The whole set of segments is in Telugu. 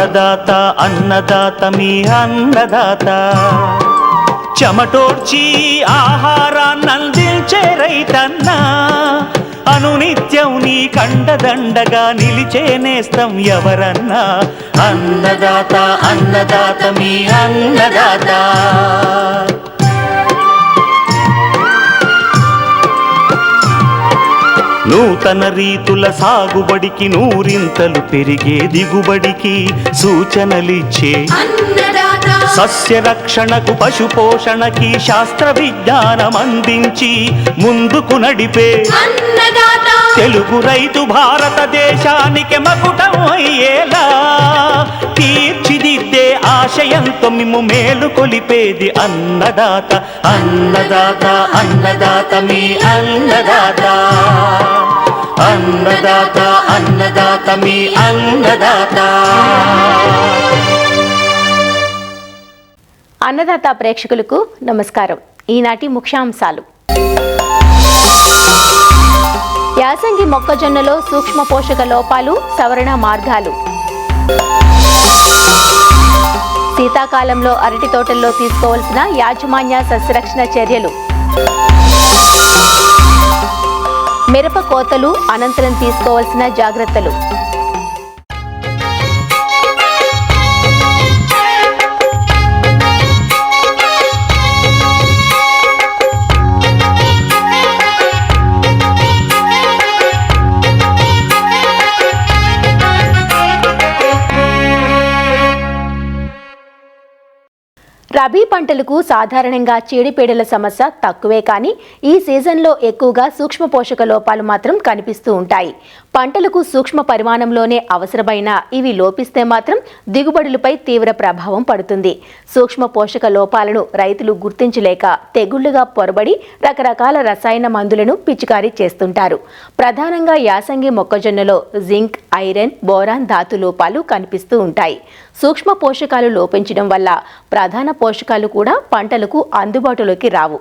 అన్నదాత అన్నదాత మీ అన్నదాత చెమటోడ్చి ఆహారాన్నందించే రైతన్న అనునిత్యం నీ కండదండగా నిలిచే నేస్తం ఎవరన్నా అన్నదాత అన్నదాత మీ అన్నదాత. నూతన రీతుల సాగుబడికి నూరింతలు పెరిగే దిగుబడికి సూచనలిచ్చే సస్య రక్షణకు పశు పోషణకి శాస్త్ర విజ్ఞానం అందించి ముందుకు నడిపే తెలుగు రైతు భారతదేశానికి మకుటం అయ్యేలా తీర్చిదిద్దే ఆశయంతో మిమ్ము మేలు కొలిపేది అన్నదాత అన్నదాత అన్నదాత మీ అన్నదాత అన్నదాత అన్నదాత మీ అన్నదాత. అన్నదాత ప్రేక్షకులకు నమస్కారం. ఈనాటి ముఖ్యాంశాలు: యాసంగి మొక్కజొన్నలో సూక్ష్మ పోషక లోపాలు సవరణ మార్గాలు, శీతాకాలంలో అరటి తోటల్లో తీసుకోవాల్సిన యాజమాన్య సస్యరక్షణ చర్యలు, మిరప కోతలు అనంతరం తీసుకోవాల్సిన జాగ్రత్తలు. రబీ పంటలకు సాధారణంగా చీడపీడల సమస్య తక్కువే, కానీ ఈ సీజన్లో ఎక్కువగా సూక్ష్మ పోషక లోపాలు మాత్రం కనిపిస్తూ ఉంటాయి. పంటలకు సూక్ష్మ పరిమాణంలోనే అవసరమైన ఇవి లోపిస్తే మాత్రం దిగుబడులపై తీవ్ర ప్రభావం పడుతుంది. సూక్ష్మ పోషక లోపాలను రైతులు గుర్తించలేక తెగుళ్లుగా పొరబడి రకరకాల రసాయన మందులను పిచికారీ చేస్తుంటారు. ప్రధానంగా యాసంగి మొక్కజొన్నలో జింక్, ఐరన్, బోరాన్ ధాతు లోపాలు కనిపిస్తూ ఉంటాయి. సూక్ష్మ పోషకాలు లోపించడం వల్ల ప్రధాన పోషకాలు కూడా పంటలకు అందుబాటులోకి రావు.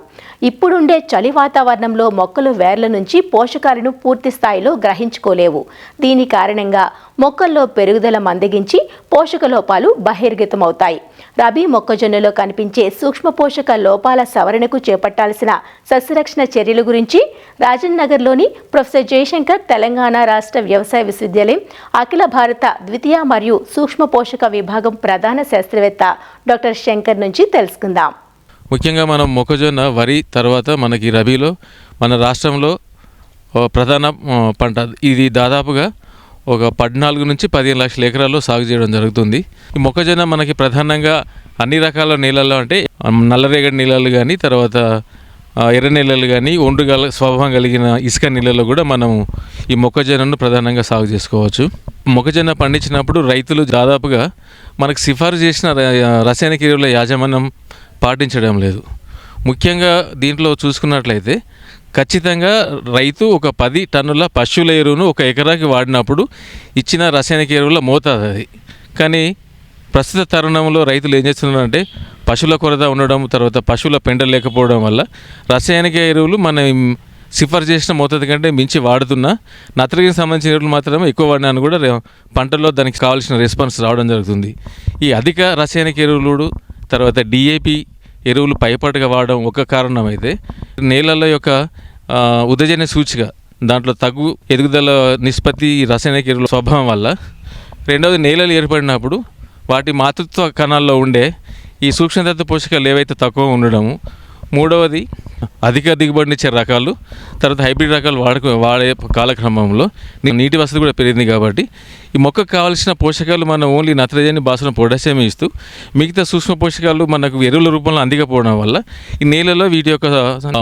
ఇప్పుడుండే చలి వాతావరణంలో మొక్కలు వేర్ల నుంచి పోషకాలను పూర్తి స్థాయిలో గ్రహించుకోలేవు. దీని కారణంగా మొక్కల్లో పెరుగుదల మందగించి పోషక లోపాలు బహిర్గతమవుతాయి. రబీ మొక్కజొన్నలో కనిపించే సూక్ష్మ పోషక లోపాల సవరణకు చేపట్టాల్సిన సస్యరక్షణ చర్యల గురించి రాజన్ నగర్లోని ప్రొఫెసర్ జయశంకర్ తెలంగాణ రాష్ట్ర వ్యవసాయ విశ్వవిద్యాలయం అఖిల భారత ద్వితీయ మరియు సూక్ష్మ పోషక విభాగం ప్రధాన శాస్త్రవేత్త డాక్టర్ శంకర్ నుంచి తెలుసుకుందాం. ముఖ్యంగా మనం మొక్కజొన్న, వరి తర్వాత మనకి రబీలో మన రాష్ట్రంలో ప్రధాన పంట. ఇది దాదాపుగా ఒక 14 నుంచి 15 లక్షల ఎకరాల్లో సాగు చేయడం జరుగుతుంది. ఈ మొక్కజొన్న మనకి ప్రధానంగా అన్ని రకాల నీళ్ళల్లో, అంటే నల్లరేగడి నీళ్ళలు కానీ, తర్వాత ఎర్ర నీళ్ళలు కానీ, ఒండ్రుగల స్వభావం కలిగిన ఇసుక నీళ్ళలో కూడా మనం ఈ మొక్కజొన్నను ప్రధానంగా సాగు చేసుకోవచ్చు. మొక్కజొన్న పండించినప్పుడు రైతులు దాదాపుగా మనకు సిఫారసు చేసిన రసాయనిక ఎరువుల యాజమాన్యం పాటించడం లేదు. ముఖ్యంగా దీంట్లో చూసుకున్నట్లయితే ఖచ్చితంగా రైతు ఒక 10 టన్నుల పశువుల ఎరువును ఒక ఎకరాకి వాడినప్పుడు ఇచ్చిన రసాయనిక ఎరువుల మోతాదు అది. కానీ ప్రస్తుత తరుణంలో రైతులు ఏం చేస్తున్నారంటే పశువుల కొరత ఉండడం, తర్వాత పశువుల పెండ లేకపోవడం వల్ల రసాయనిక ఎరువులు మనం సిఫారసు చేసిన మోతాదు కంటే మించి వాడుతున్నా నత్రజనికి సంబంధించిన ఎరువులు మాత్రమే ఎక్కువ వాడినాను కూడా పంటల్లో దానికి కావాల్సిన రెస్పాన్స్ రావడం జరుగుతుంది. ఈ అధిక రసాయనిక ఎరువులు తర్వాత డిఏపి ఎరువులు పైపాటుగా వాడడం ఒక కారణం అయితే, నేలల యొక్క ఉదజన సూచిక దాంట్లో తగ్గు ఎదుగుదల నిష్పత్తి రసాయనిక ఎరువుల స్వభావం వల్ల, రెండవది నేలలు ఏర్పడినప్పుడు వాటి మాతృత్వ కణాల్లో ఉండే ఈ సూక్ష్మతత్వ పోషకాలు ఏవైతే తక్కువ ఉండడము, మూడవది అధిక దిగుబడినిచ్చే రకాలు, తర్వాత హైబ్రిడ్ రకాలు వాడే కాలక్రమంలో నీటి వసతి కూడా పెరిగింది. కాబట్టి ఈ మొక్కకు కావాల్సిన పోషకాలు మనం ఓన్లీ నత్రజని, భాస్వరం, పొటాషియం ఇస్తూ మిగతా సూక్ష్మ పోషకాలు మనకు ఎరువుల రూపంలో అందికపోవడం వల్ల ఈ నేలలో వీటి యొక్క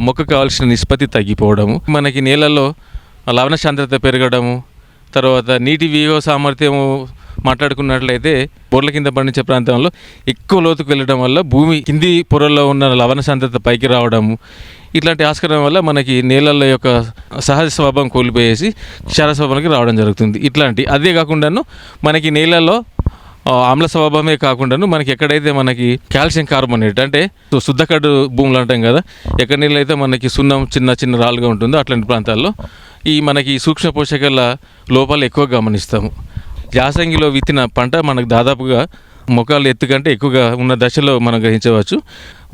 మొక్కకు కావాల్సిన నిష్పత్తి తగ్గిపోవడము, మనకి నేలలో లవణ సాంద్రత పెరగడము, తర్వాత నీటి వినియోగ సామర్థ్యము మాట్లాడుకున్నట్లయితే బోర్ల కింద పండించే ప్రాంతంలో ఎక్కువ లోతుకు వెళ్ళడం వల్ల భూమి కింది పొరల్లో ఉన్న లవణ సాంద్రత పైకి రావడము, ఇట్లాంటి ఆస్కారం వల్ల మనకి నేలల యొక్క సహజ స్వభావం కోల్పోయేసి క్షార స్వభావానికి రావడం జరుగుతుంది. ఇట్లాంటి అదే కాకుండాను మనకి నేలలో ఆమ్ల స్వభావమే కాకుండాను మనకి ఎక్కడైతే మనకి కాల్షియం కార్బోనేట్, అంటే శుద్ధకడ్డు భూములు అంటాం కదా, ఎక్కడ నీళ్ళు అయితే మనకి సున్నం చిన్న చిన్న రాళ్ళుగా ఉంటుందో అట్లాంటి ప్రాంతాల్లో ఈ మనకి సూక్ష్మ పోషకాల లోపాలు ఎక్కువ గమనిస్తాము. యాసంగిలో విత్తిన పంట మనకు దాదాపుగా మొక్కలు ఎత్తు కంటే ఎక్కువగా ఉన్న దశలో మనం గ్రహించవచ్చు.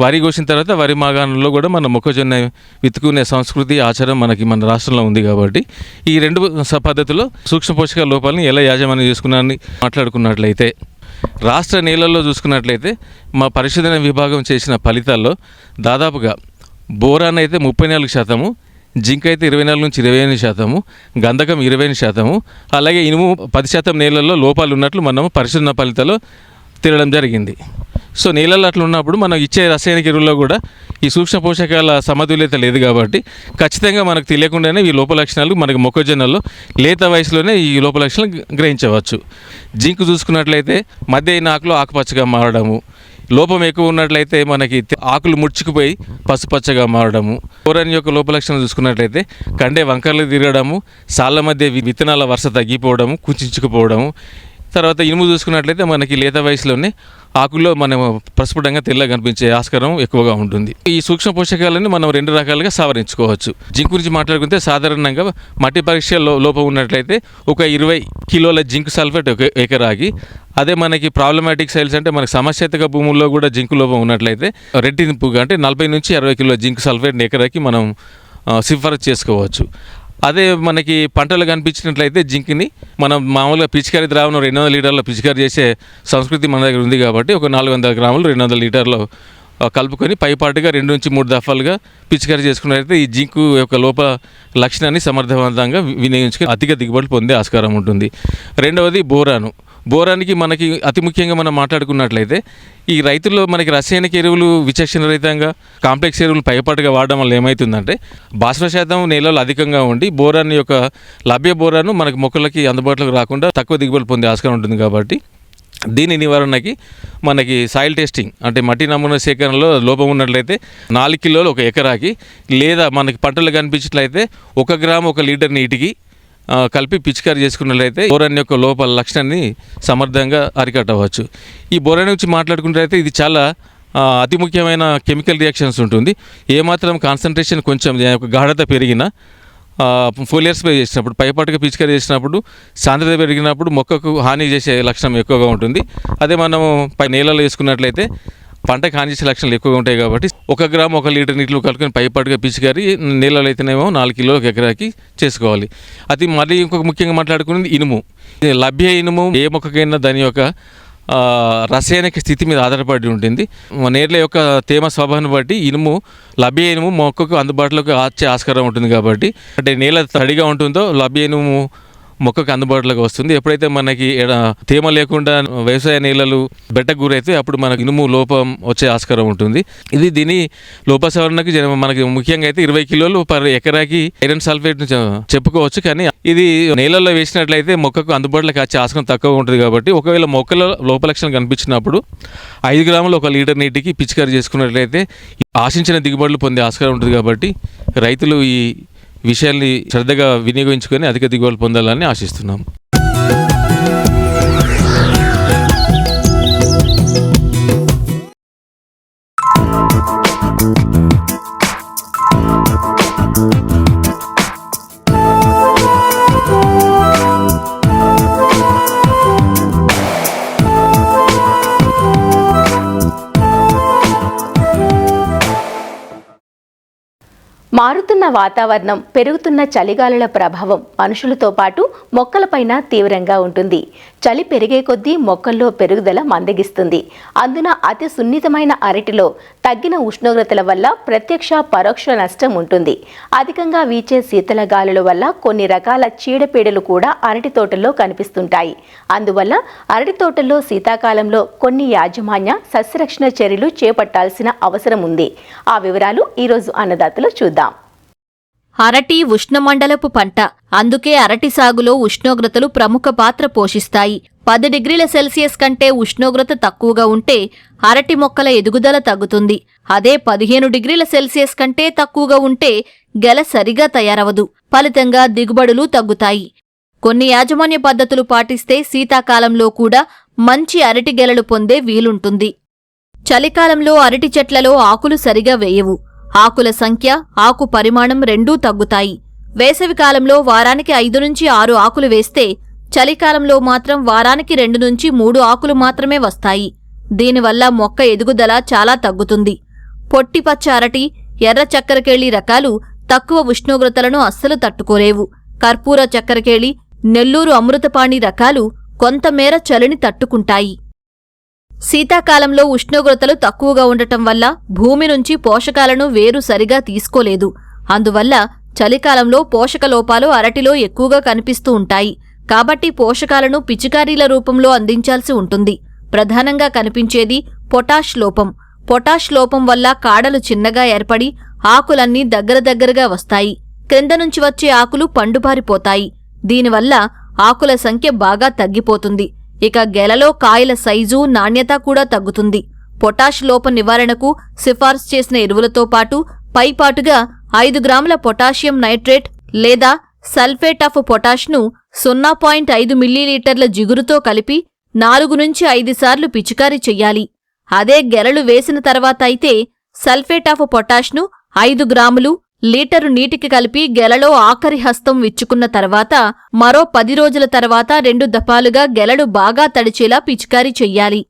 వరి కోసిన తర్వాత వరి మాగాణంలో కూడా మన మొక్కజొన్న విత్తుకునే సంస్కృతి ఆచారం మన రాష్ట్రంలో ఉంది. కాబట్టి ఈ రెండు పద్ధతుల్లో సూక్ష్మ పోషకాల లోపాలను ఎలా యాజమాన్యం చేసుకున్నారని మాట్లాడుకున్నట్లయితే, రాష్ట్ర నేలల్లో చూసుకున్నట్లయితే మా పరిశోధన విభాగం చేసిన ఫలితాల్లో దాదాపుగా బోరాన్ అయితే 34%, జింక్ అయితే 24 నుంచి 28%, గంధకం 20%, అలాగే ఇనుము 10% నేలల్లో లోపాలు ఉన్నట్లు మనం పరిశోధన ఫలితాల్లో తేలడం జరిగింది. సో నేలల్లో అట్లా ఉన్నప్పుడు మనం ఇచ్చే రసాయనిక ఎరువుల్లో కూడా ఈ సూక్ష్మ పోషకాల సమతుల్యత లేదు. కాబట్టి ఖచ్చితంగా మనకు తెలియకుండానే ఈ లోప లక్షణాలు మనకు మొక్కజొన్నలో లేత వయసులోనే ఈ లోప లక్షణాలు గ్రహించవచ్చు. జింక్ చూసుకున్నట్లయితే మధ్య అయిన ఆకులు ఆకుపచ్చగా మారడము, లోపం ఎక్కువ ఉన్నట్లయితే మనకి ఆకులు ముడుచుకుపోయి పసుపచ్చగా మారడము. బోరాన్ యొక్క లోప లక్షణాలు చూసుకున్నట్లయితే కండే వంకర్లు తిరగడము, సాళ్ళ మధ్య విత్తనాల వరుస తగ్గిపోవడము, కుంచుకుపోవడము. తర్వాత ఇనుము చూసుకున్నట్లయితే మనకి లేత వయసులోనే ఆకుల్లో మనం ప్రస్ఫుటంగా తెల్లగా కనిపించే ఆస్కారం ఎక్కువగా ఉంటుంది. ఈ సూక్ష్మ పోషకాలను మనం రెండు రకాలుగా సవరించుకోవచ్చు. జింక్ గురించి మాట్లాడుకుంటే సాధారణంగా మట్టి పరీక్ష లోపం ఉన్నట్లయితే ఒక 20 కిలోల జింక్ సల్ఫేట్ ఒక ఎకరాకి, అదే మనకి ప్రాబ్లమాటిక్ సైల్స్ అంటే మనకి సమస్యాత్మక భూముల్లో కూడా జింక్ లోపం ఉన్నట్లయితే రెట్టింపుగా అంటే 40 నుంచి 60 కిలోల జింక్ సల్ఫేట్ ఎకరాకి మనం సిఫారసు చేసుకోవచ్చు. అదే మనకి పంటలు కనిపించినట్లయితే జింక్ని మనం మామూలుగా పిచికారీ ద్రావణం 200 లీటర్ల పిచికారీ చేసే సంస్కృతి మన దగ్గర ఉంది. కాబట్టి ఒక 400 గ్రాములు 200 లీటర్లు కలుపుకొని పైపాటుగా 2 నుంచి 3 దఫాలుగా పిచికారీ చేసుకున్నట్లయితే ఈ జింకు యొక్క లోప లక్షణాన్ని సమర్థవంతంగా వినియోగించుకొని అధిక దిగుబడులు పొందే ఆస్కారం ఉంటుంది. రెండవది బోరానికి మనకి అతి ముఖ్యంగా మనం మాట్లాడుకున్నట్లయితే ఈ రైతుల్లో మనకి రసాయనిక ఎరువులు విచక్షణ రహితంగా కాంప్లెక్స్ ఎరువులు పైపాటుగా వాడడం వల్ల ఏమవుతుందంటే భాస్వర శాతం నేలలో అధికంగా ఉండి బోరాన్ యొక్క లభ్య బోరాను మనకి మొక్కలకి అందుబాటులోకి రాకుండా తక్కువ దిగుబడులు పొందే ఆస్కారం ఉంటుంది. కాబట్టి దీని నివారణకి మనకి సాయిల్ టెస్టింగ్ అంటే మట్టి నమూనా సేకరణలో లోపం ఉన్నట్లయితే 4 కిలోలు ఒక ఎకరాకి, లేదా మనకి పంటలు కనిపించినట్లయితే 1 గ్రాము 1 లీటర్ నీటికి కలిపి పిచికారీ చేసుకున్నట్లయితే బోరాన్ యొక్క లోపల లక్షణాన్ని సమర్థంగా అరికట్టవచ్చు. ఈ బోరాన్ నుంచి మాట్లాడుకున్నట్లయితే ఇది చాలా అతి ముఖ్యమైన కెమికల్ రియాక్షన్స్ ఉంటుంది. ఏమాత్రం కాన్సన్ట్రేషన్ కొంచెం గాఢత పెరిగినా ఫోలియర్ స్ప్రే చేసినప్పుడు పైపాటుగా పిచికారీ చేసినప్పుడు సాంద్రత పెరిగినప్పుడు మొక్కకు హాని చేసే లక్షణం ఎక్కువగా ఉంటుంది. అదే మనము నేలలో వేసుకున్నట్లయితే పంటకు హాని చేసే లక్షణాలు ఎక్కువగా ఉంటాయి. కాబట్టి 1 గ్రాము 1 లీటర్ నీటిలో కలుపుకొని పైపాటుగా పిచికారీ నీళ్ళలో అయితేనేమో 4 కిలోల ఎకరాకి చేసుకోవాలి. అది మళ్ళీ ఇంకొక ముఖ్యంగా మాట్లాడుకునేది ఇనుము. లభ్య ఇనుము ఏ మొక్కకైనా దాని యొక్క రసాయనిక స్థితి మీద ఆధారపడి ఉంటుంది. నేల యొక్క తేమ స్వభావాన్ని బట్టి లభ్య ఇనుము మొక్కకు అందుబాటులోకి వచ్చే ఆస్కారం ఉంటుంది. కాబట్టి అంటే నేల తడిగా ఉంటుందో లభ్య ఇనుము మొక్కకు అందుబాటులోకి వస్తుంది. ఎప్పుడైతే మనకి తేమ లేకుండా వ్యవసాయ నేలలు బెట్టకు గురైతే అప్పుడు మనకు ఇనుము లోపం వచ్చే ఆస్కారం ఉంటుంది. దీని లోప సవరణకి మనకి ముఖ్యంగా అయితే 20 కిలోలు పర్ ఎకరాకి ఐరన్ సల్ఫేట్ చెప్పుకోవచ్చు. కానీ ఇది నేలల్లో వేసినట్లయితే మొక్కకు అందుబాటులోకి వచ్చే ఆస్కారం తక్కువ ఉంటుంది. కాబట్టి ఒకవేళ మొక్కల లోప లక్షణాలు కనిపించినప్పుడు 5 గ్రాములు 1 లీటర్ నీటికి పిచికారీ చేసుకున్నట్లయితే ఆశించిన దిగుబడులు పొందే ఆస్కారం ఉంటుంది. కాబట్టి రైతులు ఈ విషయాల్ని శ్రద్ధగా వినియోగించుకొని అధిక దిగుబడులు పొందాలని ఆశిస్తున్నాం. మారుతున్న వాతావరణం, పెరుగుతున్న చలిగాలుల ప్రభావం మనుషులతో పాటు మొక్కలపైన తీవ్రంగా ఉంటుంది. చలి పెరిగే కొద్దీ మొక్కల్లో పెరుగుదల మందగిస్తుంది. అందున అతి సున్నితమైన అరటిలో తగ్గిన ఉష్ణోగ్రతల వల్ల ప్రత్యక్ష పరోక్ష నష్టం ఉంటుంది. అధికంగా వీచే శీతల గాలుల వల్ల కొన్ని రకాల చీడపీడలు కూడా అరటి తోటల్లో కనిపిస్తుంటాయి. అందువల్ల అరటి తోటల్లో శీతాకాలంలో కొన్ని యాజమాన్య సస్యరక్షణ చర్యలు చేపట్టాల్సిన అవసరం ఉంది. ఆ వివరాలు ఈరోజు అన్నదాతలో చూద్దాం. అరటి ఉష్ణమండలపు పంట. అందుకే అరటి సాగులో ఉష్ణోగ్రతలు ప్రముఖ పాత్ర పోషిస్తాయి. 10 డిగ్రీల సెల్సియస్ కంటే ఉష్ణోగ్రత తక్కువగా ఉంటే అరటి మొక్కల ఎదుగుదల తగ్గుతుంది. అదే 15 డిగ్రీల సెల్సియస్ కంటే తక్కువగా ఉంటే గెల సరిగా తయారవదు. ఫలితంగా దిగుబడులు తగ్గుతాయి. కొన్ని యాజమాన్య పద్ధతులు పాటిస్తే శీతాకాలంలో కూడా మంచి అరటి గెలలు పొందే వీలుంటుంది. చలికాలంలో అరటి చెట్లలో ఆకులు సరిగా వేయవు. ఆకుల సంఖ్య, ఆకు పరిమాణం రెండూ తగ్గుతాయి. వేసవికాలంలో వారానికి 5 నుంచి 6 ఆకులు వేస్తే చలికాలంలో మాత్రం వారానికి 2 నుంచి 3 ఆకులు మాత్రమే వస్తాయి. దీనివల్ల మొక్క ఎదుగుదల చాలా తగ్గుతుంది. పొట్టిపచ్చ అరటి, ఎర్ర చక్కెరకేళి రకాలు తక్కువ ఉష్ణోగ్రతలను అస్సలు తట్టుకోలేవు. కర్పూర చక్కెరకేళి, నెల్లూరు అమృతపాణి రకాలు కొంతమేర చలిని తట్టుకుంటాయి. శీతాకాలంలో ఉష్ణోగ్రతలు తక్కువగా ఉండటం వల్ల భూమి నుంచి పోషకాలను వేరు సరిగా తీసుకోలేదు. అందువల్ల చలికాలంలో పోషక లోపాలు అరటిలో ఎక్కువగా కనిపిస్తూ ఉంటాయి. కాబట్టి పోషకాలను పిచికారీల రూపంలో అందించాల్సి ఉంటుంది. ప్రధానంగా కనిపించేది పొటాష్ లోపం. పొటాష్ లోపం వల్ల కాడలు చిన్నగా ఏర్పడి ఆకులన్నీ దగ్గరగా వస్తాయి. క్రింద నుంచి వచ్చే ఆకులు పండుబారిపోతాయి. దీనివల్ల ఆకుల సంఖ్య బాగా తగ్గిపోతుంది. ఇక గెలలో కాయల సైజు, నాణ్యత కూడా తగ్గుతుంది. పొటాష్ లోప నివారణకు సిఫార్సు చేసిన ఎరువులతో పాటు పైపాటుగా 5 గ్రాముల పొటాషియం నైట్రేట్ లేదా సల్ఫేట్ ఆఫ్ పొటాష్ను 0.5 మిల్లీలీటర్ల జిగురుతో కలిపి 4 నుంచి 5 సార్లు పిచికారీ చెయ్యాలి. అదే గెలలు వేసిన తర్వాత అయితే సల్ఫేట్ ఆఫ్ పొటాష్ను 5 గ్రాములు లీటరు నీటికి కలిపి గెలలో ఆఖరి హస్తం విచ్చుకున్న తర్వాత మరో 10 రోజుల తర్వాత 2 దఫాలుగా గెలలు బాగా తడిచేలా పిచికారీ చెయ్యాలి.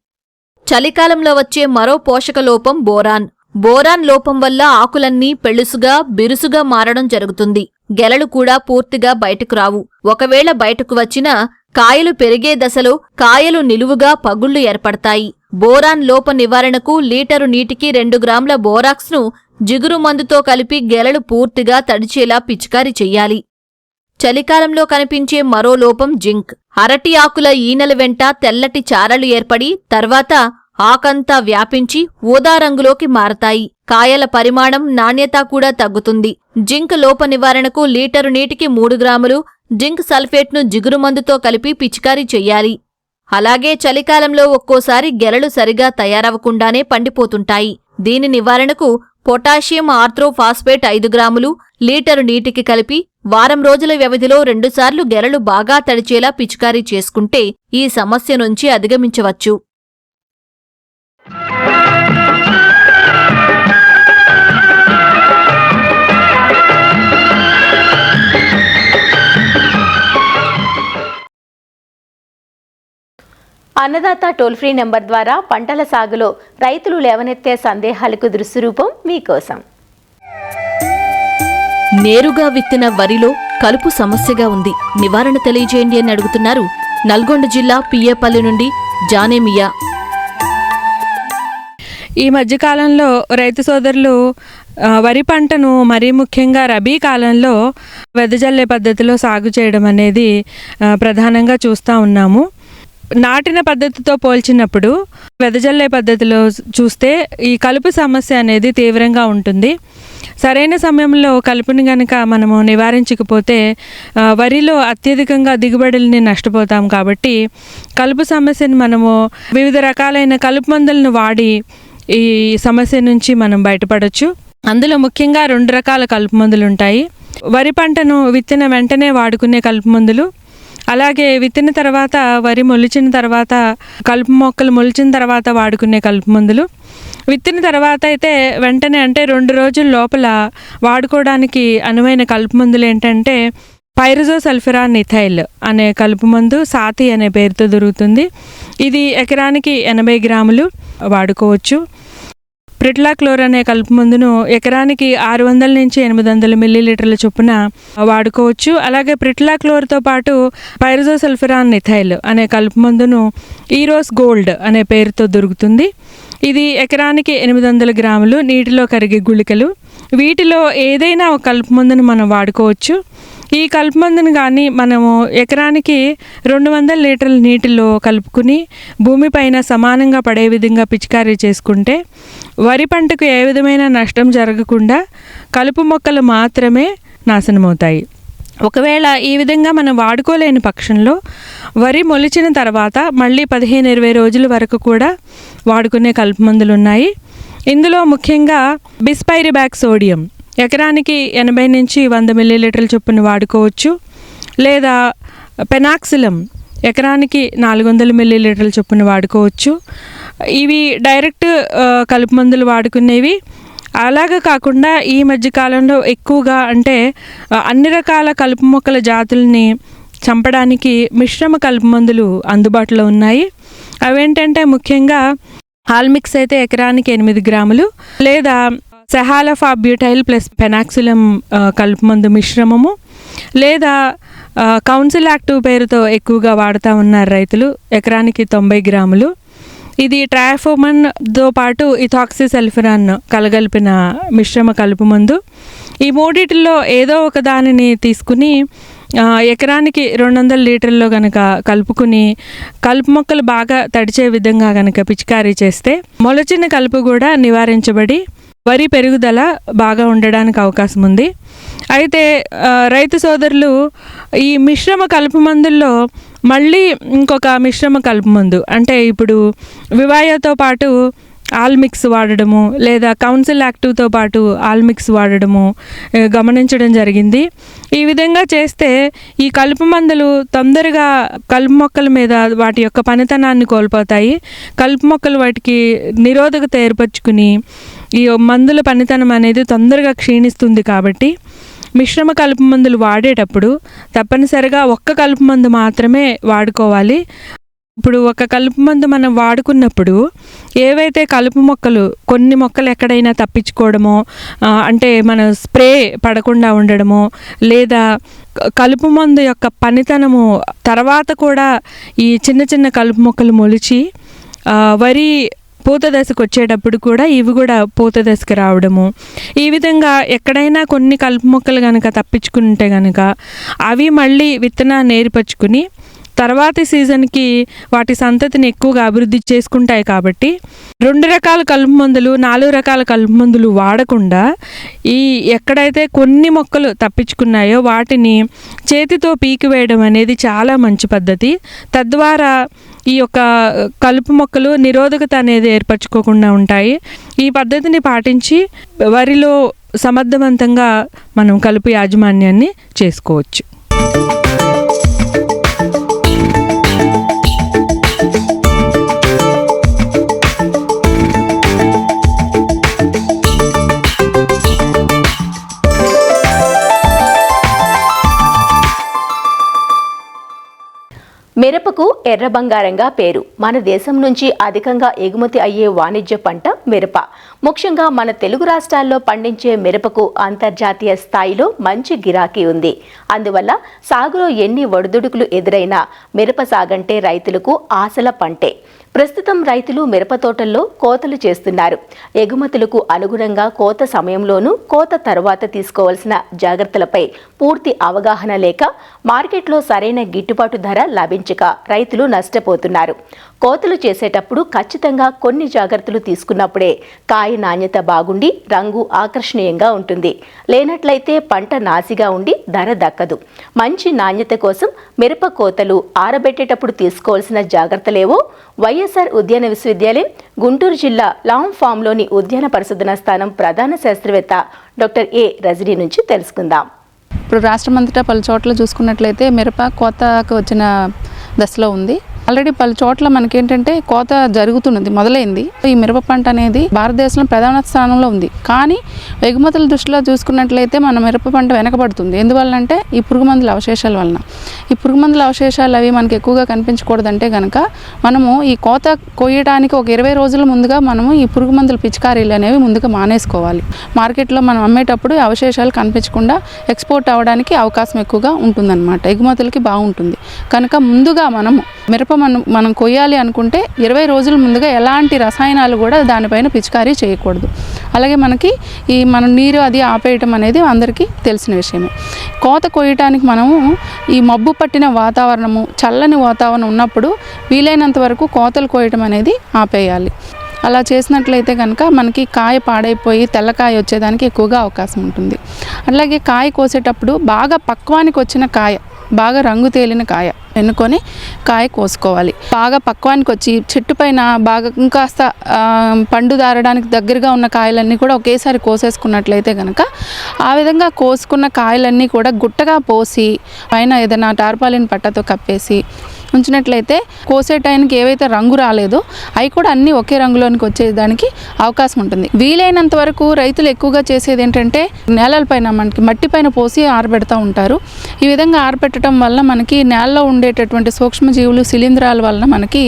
చలికాలంలో వచ్చే మరో పోషక లోపం బోరాన్. బోరాన్ లోపం వల్ల ఆకులన్నీ పెళుసుగా, బిరుసుగా మారడం జరుగుతుంది. గెలలు కూడా పూర్తిగా బయటకు రావు. ఒకవేళ బయటకు వచ్చినా కాయలు పెరిగే దశలో కాయలు నిలువుగా పగుళ్లు ఏర్పడతాయి. బోరాన్ లోప నివారణకు లీటరు నీటికి 2 గ్రాముల బోరాక్స్ను జిగురు మందుతో కలిపి గెలలు పూర్తిగా తడిచేలా పిచికారీ చెయ్యాలి. చలికాలంలో కనిపించే మరో లోపం జింక్. అరటి ఆకుల ఈనెల వెంట తెల్లటి చారలు ఏర్పడి తర్వాత ఆకంతా వ్యాపించి ఊదా రంగులోకి మారతాయి. కాయల పరిమాణం, నాణ్యత కూడా తగ్గుతుంది. జింక్ లోప నివారణకు లీటరు నీటికి 3 గ్రాములు జింక్ సల్ఫేట్ను జిగురు మందుతో కలిపి పిచికారీ చెయ్యాలి. అలాగే చలికాలంలో ఒక్కోసారి గెలలు సరిగా తయారవకుండానే పండిపోతుంటాయి. దీని నివారణకు పొటాషియం ఆర్థ్రోఫాస్ఫేట్ 5 గ్రాములు లీటరు నీటికి కలిపి వారం రోజుల వ్యవధిలో 2 సార్లు గెలలు బాగా తడిచేలా పిచికారీ చేసుకుంటే ఈ సమస్య నుంచి అధిగమించవచ్చు. అన్నదాత టోల్ ఫ్రీ నెంబర్ ద్వారా పంటల సాగులో రైతులు లేవనెత్తే సందేహాలకు దృశ్యరూపం మీకోసం. నేరుగా విత్తిన వరిలో కలుపు సమస్యగా ఉంది, నివారణ తెలియజేయండి అని అడుగుతున్నారు నల్గొండ జిల్లా పియ్యపల్లి నుండి జానేమియా. ఈ మధ్యకాలంలో రైతు సోదరులు వరి పంటను మరీ ముఖ్యంగా రబీ కాలంలో వెదజల్లే పద్ధతిలో సాగు చేయడం అనేది ప్రధానంగా చూస్తూ ఉన్నాము. నాటిన పద్ధతితో పోల్చినప్పుడు వెదజల్లే పద్ధతిలో చూస్తే ఈ కలుపు సమస్య అనేది తీవ్రంగా ఉంటుంది. సరైన సమయంలో కలుపుని కనుక మనము నివారించకపోతే వరిలో అత్యధికంగా దిగుబడుల్ని నష్టపోతాం. కాబట్టి కలుపు సమస్యను మనము వివిధ రకాలైన కలుపు మందులను వాడి ఈ సమస్య నుంచి మనం బయటపడవచ్చు. అందులో ముఖ్యంగా 2 రకాల కలుపు మందులు ఉంటాయి. వరి పంటను విత్తిన వెంటనే వాడుకునే కలుపు మందులు, అలాగే విత్తిన తర్వాత వరి మొలిచిన తర్వాత కలుపు మొక్కలు మొలిచిన తర్వాత వాడుకునే కలుపు మందులు. విత్తిన తర్వాత అయితే వెంటనే అంటే 2 రోజుల లోపల వాడుకోవడానికి అనువైన కలుపు మందులు ఏంటంటే పైరజోసల్ఫిరాన్ ఇథైల్ అనే కలుపు మందు సాతి అనే పేరుతో దొరుకుతుంది. ఇది ఎకరానికి 80 గ్రాములు వాడుకోవచ్చు. ప్రిట్లాక్లోర్ అనే కలుపు మందును ఎకరానికి 600 నుంచి 800 మిల్లీలీటర్ల చొప్పున వాడుకోవచ్చు. అలాగే ప్రిట్లాక్లోర్తో పాటు పైరజోసల్ఫిరాన్ ఇథైల్ అనే కలుపు మందును ఈరోస్ గోల్డ్ అనే పేరుతో దొరుకుతుంది. ఇది ఎకరానికి 800 గ్రాములు నీటిలో కరిగే గుళికలు. వీటిలో ఏదైనా ఒక కలుపు మందును మనం వాడుకోవచ్చు. ఈ కలుపు మందును కానీ మనము ఎకరానికి 200 లీటర్ల నీటిలో కలుపుకుని భూమిపైన సమానంగా పడే విధంగా పిచికారీ చేసుకుంటే వరి పంటకు ఏ విధమైన నష్టం జరగకుండా కలుపు మొక్కలు మాత్రమే నాశనమవుతాయి. ఒకవేళ ఈ విధంగా మనం వాడుకోలేని పక్షంలో వరి మొలిచిన తర్వాత మళ్ళీ 15-20 రోజుల వరకు కూడా వాడుకునే కలుపు మందులు ఉన్నాయి. ఇందులో ముఖ్యంగా బిస్పైరిబాక్ సోడియం ఎకరానికి 80 నుంచి 100 మిల్లీలీటర్ల చొప్పున వాడుకోవచ్చు. లేదా పెనాక్సిలం ఎకరానికి 400 మిల్లీలీటర్ల చొప్పున వాడుకోవచ్చు. ఇవి డైరెక్ట్ కలుపు మందులు వాడుకునేవి. అలాగే కాకుండా ఈ మధ్యకాలంలో ఎక్కువగా అంటే అన్ని రకాల కలుపు మొక్కల జాతుల్ని చంపడానికి మిశ్రమ కలుపు మందులు అందుబాటులో ఉన్నాయి. అవేంటంటే ముఖ్యంగా ఆల్మిక్స్ అయితే ఎకరానికి 8 గ్రాములు, లేదా సెహాలఫాబ్యూటైల్ ప్లస్ పెనాక్సిలం కలుపు మందు మిశ్రమము, లేదా కౌన్సిల్ యాక్టివ్ పేరుతో ఎక్కువగా వాడుతూ ఉన్నారు రైతులు, ఎకరానికి 90 గ్రాములు. ఇది ట్రయాఫోమన్తో పాటు ఇథాక్సిసల్ఫరాన్ కలగలిపిన మిశ్రమ కలుపు మందు. ఈ మూడిటిల్లో ఏదో ఒక దానిని తీసుకుని ఎకరానికి 200 లీటర్లో కనుక కలుపుకుని కలుపు మొక్కలు బాగా తడిచే విధంగా కనుక పిచికారీ చేస్తే మొలచిన కలుపు కూడా నివారించబడి వరి పెరుగుదల బాగా ఉండడానికి అవకాశం ఉంది. అయితే రైతు సోదరులు ఈ మిశ్రమ కలుపు మందుల్లో మళ్ళీ ఇంకొక మిశ్రమ కలుపు మందు, అంటే ఇప్పుడు వివాయోతో పాటు ఆల్మిక్స్ వాడడము, లేదా కౌన్సిల్ యాక్టివ్తో పాటు ఆల్మిక్స్ వాడడము గమనించడం జరిగింది. ఈ విధంగా చేస్తే ఈ కలుపు మందులు తొందరగా కలుపు మొక్కల మీద వాటి యొక్క పనితనాన్ని కోల్పోతాయి. కలుపు మొక్కలు వాటికి నిరోధకత ఏర్పరచుకుని ఈ మందుల పనితనం అనేది తొందరగా క్షీణిస్తుంది. కాబట్టి మిశ్రమ కలుపు మందులు వాడేటప్పుడు తప్పనిసరిగా ఒక్క కలుపు మందు మాత్రమే వాడుకోవాలి. ఇప్పుడు ఒక కలుపు మందు మనం వాడుకున్నప్పుడు ఏవైతే కలుపు మొక్కలు, కొన్ని మొక్కలు ఎక్కడైనా తప్పించుకోవడమో, అంటే మన స్ప్రే పడకుండా ఉండడమో, లేదా కలుపు మందు యొక్క పనితనము తర్వాత కూడా ఈ చిన్న చిన్న కలుపు మొక్కలు మొలిచి వరి పూత దశకు వచ్చేటప్పుడు కూడా ఇవి కూడా పూత దశకు రావడము, ఈ విధంగా ఎక్కడైనా కొన్ని కలుపు మొక్కలు కనుక తప్పించుకుంటే కనుక అవి మళ్ళీ విత్తనాన్ని ఏర్పరచుకుని తర్వాతి సీజన్కి వాటి సంతతిని ఎక్కువగా అభివృద్ధి చేసుకుంటాయి. కాబట్టి 2 రకాల కలుపు మందులు, 4 రకాల కలుపు మందులు వాడకుండా ఈ ఎక్కడైతే కొన్ని మొక్కలు తప్పించుకున్నాయో వాటిని చేతితో పీకివేయడం అనేది చాలా మంచి పద్ధతి. తద్వారా ఈ యొక్క కలుపు మొక్కలు నిరోధకత అనేది ఏర్పరచుకోకుండా ఉంటాయి. ఈ పద్ధతిని పాటించి వరిలో సమర్థవంతంగా మనం కలుపు యాజమాన్యాన్ని చేసుకోవచ్చు. మిరపకు ఎర్ర బంగారంగా పేరు. మన దేశం నుంచి అధికంగా ఎగుమతి అయ్యే వాణిజ్య పంట మిరప. ముఖ్యంగా మన తెలుగు రాష్ట్రాల్లో పండించే మిరపకు అంతర్జాతీయ స్థాయిలో మంచి గిరాకీ ఉంది. అందువల్ల సాగులో ఎన్ని ఒడిదుడుకులు ఎదురైనా మిరప సాగంటే రైతులకు ఆశల పంటే. ప్రస్తుతం రైతులు మిరప తోటల్లో కోతలు చేస్తున్నారు. ఎగుమతులకు అనుగుణంగా కోత సమయంలోనూ కోత తర్వాత తీసుకోవాల్సిన జాగ్రత్తలపై పూర్తి అవగాహన లేక మార్కెట్లో సరైన గిట్టుబాటు ధర లభించక రైతులు నష్టపోతున్నారు. కోతలు చేసేటప్పుడు ఖచ్చితంగా కొన్ని జాగ్రత్తలు తీసుకున్నప్పుడే కాయ నాణ్యత బాగుండి రంగు ఆకర్షణీయంగా ఉంటుంది. లేనట్లయితే పంట నాసిగా ఉండి ధర దక్కదు. మంచి నాణ్యత కోసం మిరప కోతలు ఆరబెట్టేటప్పుడు తీసుకోవాల్సిన జాగ్రత్తలేవో వైఎస్ఆర్ ఉద్యాన విశ్వవిద్యాలయం గుంటూరు జిల్లా లాంగ్ ఫామ్లోని ఉద్యాన పరిశోధనా స్థానం ప్రధాన శాస్త్రవేత్త డాక్టర్ ఏ రజనీ నుంచి తెలుసుకుందాం. ఇప్పుడు రాష్ట్రమంతటా పలు చోట్ల చూసుకున్నట్లయితే మిరప కోతకు వచ్చిన దశలో ఉంది. ఆల్రెడీ పలు చోట్ల మనకేంటంటే కోత జరుగుతున్నది, మొదలైంది. ఈ మిరప పంట అనేది భారతదేశంలో ప్రధాన స్థానంలో ఉంది. కానీ ఎగుమతుల దృష్టిలో చూసుకున్నట్లయితే మన మిరప పంట వెనకబడుతుంది. ఎందువల్లంటే ఈ పురుగు మందుల అవశేషాల వలన. ఈ పురుగు మందుల అవశేషాలు అవి మనకి ఎక్కువగా కనిపించకూడదంటే కనుక మనము ఈ కోత కొయ్యడానికి ఒక 20 రోజుల ముందుగా మనము ఈ పురుగు మందుల పిచికారీలు అనేవి ముందుగా మానేసుకోవాలి. మార్కెట్లో మనం అమ్మేటప్పుడు ఈ అవశేషాలు కనిపించకుండా ఎక్స్పోర్ట్ అవ్వడానికి అవకాశం ఎక్కువగా ఉంటుందన్నమాట. ఎగుమతులకి బాగుంటుంది. కనుక ముందుగా మనము మిరప మనం కొయ్యాలి అనుకుంటే 20 రోజుల ముందుగా ఎలాంటి రసాయనాలు కూడా దానిపైన పిచికారీ చేయకూడదు. అలాగే మనకి ఈ మనం నీరు అది ఆపేయటం అనేది అందరికీ తెలిసిన విషయమే. కోత కొయ్యటానికి మనము ఈ మబ్బు పట్టిన వాతావరణము, చల్లని వాతావరణం ఉన్నప్పుడు వీలైనంత వరకు కోతలు కోయటం అనేది ఆపేయాలి. అలా చేసినట్లయితే కనుక మనకి కాయ పాడైపోయి తెల్లకాయ వచ్చేదానికి ఎక్కువగా అవకాశం ఉంటుంది. అలాగే కాయ కోసేటప్పుడు బాగా పక్వానికి వచ్చిన కాయ, బాగా రంగు తేలిన కాయ ఎన్నుకొని కాయ కోసుకోవాలి. బాగా పక్వానికి వచ్చి చెట్టు పైన బాగా ఇంకాస్త పండు దారడానికి దగ్గరగా ఉన్న కాయలన్నీ కూడా ఒకేసారి కోసేసుకున్నట్లయితే కనుక ఆ విధంగా కోసుకున్న కాయలన్నీ కూడా గుట్టగా పోసి పైన ఏదైనా టార్పాలిన్ పట్టతో కప్పేసి ఉంచినట్లయితే కోసే టైంకి ఏవైతే రంగు రాలేదో అవి కూడా అన్నీ ఒకే రంగులోనికి వచ్చేదానికి అవకాశం ఉంటుంది. వీలైనంత వరకు రైతులు ఎక్కువగా చేసేది ఏంటంటే నేలలపైన మనకి మట్టి పైన పోసి ఆరబెడతా ఉంటారు. ఈ విధంగా ఆరబెట్టడం వల్ల మనకి నేలలో ఉండేటటువంటి సూక్ష్మజీవులు శిలీంధ్రాల వలన మనకి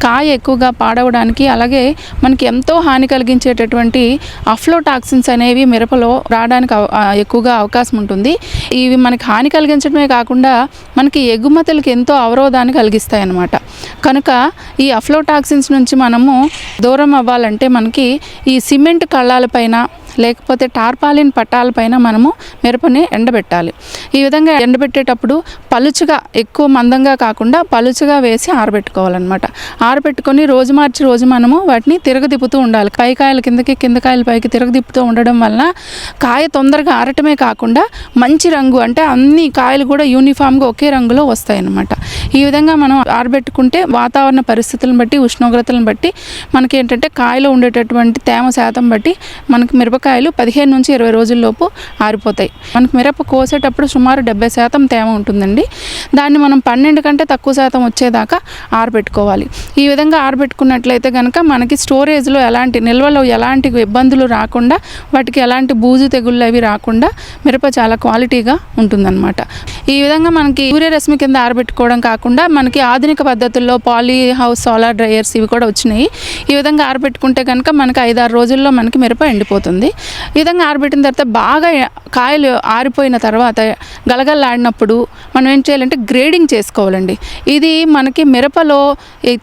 కాయ ఎక్కువగా పాడవడానికి, అలాగే మనకి ఎంతో హాని కలిగించేటటువంటి అఫ్లోటాక్సిన్స్ అనేవి మిరపలో రావడానికి ఎక్కువగా అవకాశం ఉంటుంది. ఇవి మనకి హాని కలిగించడమే కాకుండా మనకి ఎగుమతులకు ఎంతో అవరోధాన్ని కలిగిస్తాయి అన్నమాట. కనుక ఈ అఫ్లోటాక్సిన్స్ నుంచి మనము దూరం అవ్వాలంటే మనకి ఈ సిమెంట్ కళ్ళాలపైన లేకపోతే టార్పాలిన్ పట్టాలపైన మనము మిరపని ఎండబెట్టాలి. ఈ విధంగా ఎండబెట్టేటప్పుడు పలుచుగా, ఎక్కువ మందంగా కాకుండా పలుచుగా వేసి ఆరబెట్టుకోవాలన్నమాట. ఆరబెట్టుకొని రోజు మార్చి రోజు మనము వాటిని తిరగదిప్పుతూ ఉండాలి. పై కాయల కిందకి, కింద కాయల పైకి తిరగదిప్పుతూ ఉండడం వలన కాయ తొందరగా ఆరటమే కాకుండా మంచి రంగు, అంటే అన్ని కాయలు కూడా యూనిఫామ్గా ఒకే రంగులో వస్తాయన్నమాట. ఈ విధంగా మనం ఆరబెట్టుకుంటే వాతావరణ పరిస్థితులను బట్టి, ఉష్ణోగ్రతలను బట్టి మనకి ఏంటంటే కాయలో ఉండేటటువంటి తేమ శాతం బట్టి మనకి మిరపకాయలు 15 నుంచి 20 రోజుల్లోపు ఆరిపోతాయి. మనకి మిరప కోసేటప్పుడు సుమారు 70% తేమ ఉంటుందండి. దాన్ని మనం 12 కంటే తక్కువ శాతం వచ్చేదాకా ఆరబెట్టుకోవాలి. ఈ విధంగా ఆరబెట్టుకున్నట్లయితే కనుక మనకి స్టోరేజ్లో నిల్వలో ఎలాంటి ఇబ్బందులు రాకుండా, వాటికి ఎలాంటి బూజు తెగుళ్ళు అవి రాకుండా మిరప చాలా క్వాలిటీగా ఉంటుందన్నమాట. ఈ విధంగా మనకి సూర్యరశ్మి కింద ఆరబెట్టుకోవడం కాకుండా మనకి ఆధునిక పద్ధతుల్లో పాలీ హౌస్ సోలార్ డ్రైయర్స్ ఇవి కూడా వచ్చినాయి. ఈ విధంగా ఆరబెట్టుకుంటే కనుక మనకి 5-6 రోజుల్లో మనకి మిరప ఎండిపోతుంది. ఈ విధంగా ఆరబెట్టిన తర్వాత బాగా కాయలు ఆరిపోయిన తర్వాత గలగలలాడినప్పుడు మనం ఏం చేయాలంటే గ్రేడింగ్ చేసుకోవాలండి. ఇది మనకి మిరపలో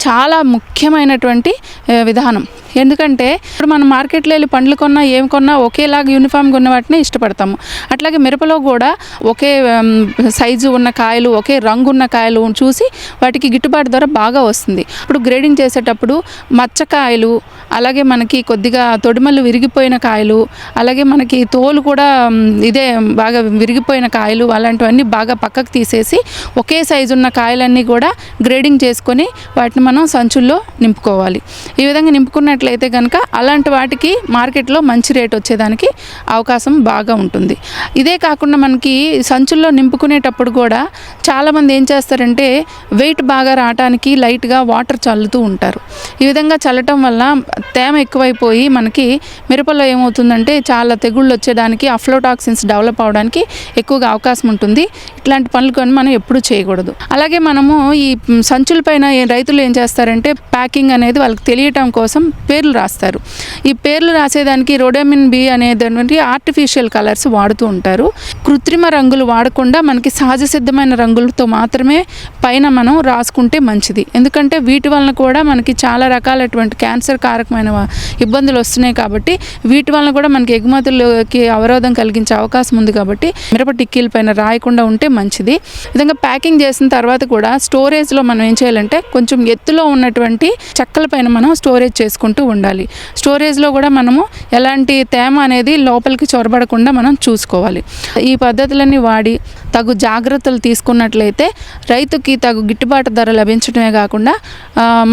చాలా ముఖ్యమైనటువంటి విధానం. ఎందుకంటే ఇప్పుడు మనం మార్కెట్లో వెళ్ళి పండ్లు కొన్నా, ఏం కొన్నా ఒకేలాగా యూనిఫామ్గా ఉన్న వాటిని ఇష్టపడతాము. అట్లాగే మిరపలో కూడా ఒకే సైజు ఉన్న కాయలు, ఒకే రంగు ఉన్న కాయలు చూసి వాటికి గిట్టుబాటు ధర బాగా వస్తుంది. ఇప్పుడు గ్రేడింగ్ చేసేటప్పుడు మచ్చకాయలు, అలాగే మనకి కొద్దిగా తొడిమలు విరిగిపోయిన కాయలు, అలాగే మనకి తోలు కూడా ఇదే బాగా విరిగిపోయిన కాయలు, అలాంటివన్నీ బాగా పక్కకు తీసేసి ఒకే సైజు ఉన్న కాయలన్నీ కూడా గ్రేడింగ్ చేసుకొని వాటిని మనం సంచుల్లో నింపుకోవాలి. ఈ విధంగా నింపుకున్నట్లయితే కనుక అలాంటి వాటికి మార్కెట్లో మంచి రేట్ వచ్చేదానికి అవకాశం బాగా ఉంటుంది. ఇదే కాకుండా మనకి సంచుల్లో నింపుకునేటప్పుడు కూడా చాలామంది ఏం చేస్తారంటే వెయిట్ బాగా రావడానికి లైట్గా వాటర్ చల్లుతూ ఉంటారు. ఈ విధంగా చల్లటం వల్ల తేమ ఎక్కువైపోయి మనకి మిరపలో ఏమవుతుందంటే చాలా తెగుళ్ళు వచ్చేదానికి, అఫ్లోటాక్సిన్స్ డెవలప్ అవడానికి ఎక్కువగా అవకాశం ఉంటుంది. ఇట్లాంటి పనులు కొని మనం ఎప్పుడూ చేయకూడదు. అలాగే మనము ఈ సంచుల పైన రైతులు ఏం చేస్తారంటే ప్యాకింగ్ అనేది వాళ్ళకి తెలియటం కోసం పేర్లు రాస్తారు. ఈ పేర్లు రాసేదానికి రోడోమిన్ బి అనేటువంటి ఆర్టిఫిషియల్ కలర్స్ వాడుతూ ఉంటారు. కృత్రిమ రంగులు వాడకుండా మనకి సహజ సిద్ధమైన రంగులతో మాత్రమే పైన మనం రాసుకుంటే మంచిది. ఎందుకంటే వీటి వలన కూడా మనకి చాలా రకాలైనటువంటి క్యాన్సర్ కారకమైన ఇబ్బందులు వస్తున్నాయి. కాబట్టి వీటి వలన కూడా మనకి ఎగుమతులకి అవరోధం కలిగించే అవకాశం ఉంది. కాబట్టి మిరప టిక్కీల పైన రాయకుండా ఉంటే మంచిది. విధంగా ప్యాకింగ్ చేసిన తర్వాత కూడా స్టోరేజ్లో మనం ఏం చేయాలంటే కొంచెం ఎత్తులో ఉన్నటువంటి చెక్కల పైన మనం స్టోరేజ్ చేసుకుంటూ ఉండాలి. స్టోరేజ్లో కూడా మనము ఎలాంటి తేమ అనేది లోపలికి చొరబడకుండా మనం చూసుకోవాలి. ఈ పద్ధతులన్నీ వాడి తగు జాగ్రత్తలు తీసుకున్నట్లయితే రైతుకి తగు గిట్టుబాటు ధర లభించడమే కాకుండా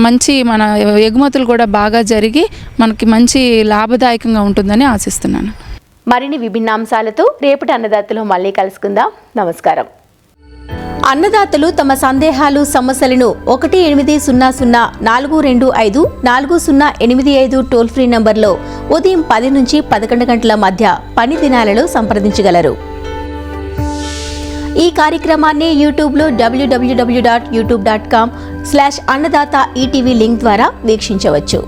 మంచి మన ఎగుమతులు కూడా బాగా జరిగి మనకి మంచి లాభదాయకంగా ఉంటుందని ఆశిస్తున్నాను. మరిన్ని విభిన్న అంశాలతో రేపటి అన్నదాతలో మళ్ళీ కలుసుకుందాం. నమస్కారం. అన్నదాతలు తమ సందేహాలు, సమస్యలను 18004254085 టోల్ ఫ్రీ నంబర్లో ఉదయం 10 నుంచి 11 గంటల మధ్య పని దినాలలో సంప్రదించగలరు. ఈ కార్యక్రమాన్ని యూట్యూబ్లో www.youtube.com/అన్నదాత ఈటీవీ లింక్ ద్వారా వీక్షించవచ్చు.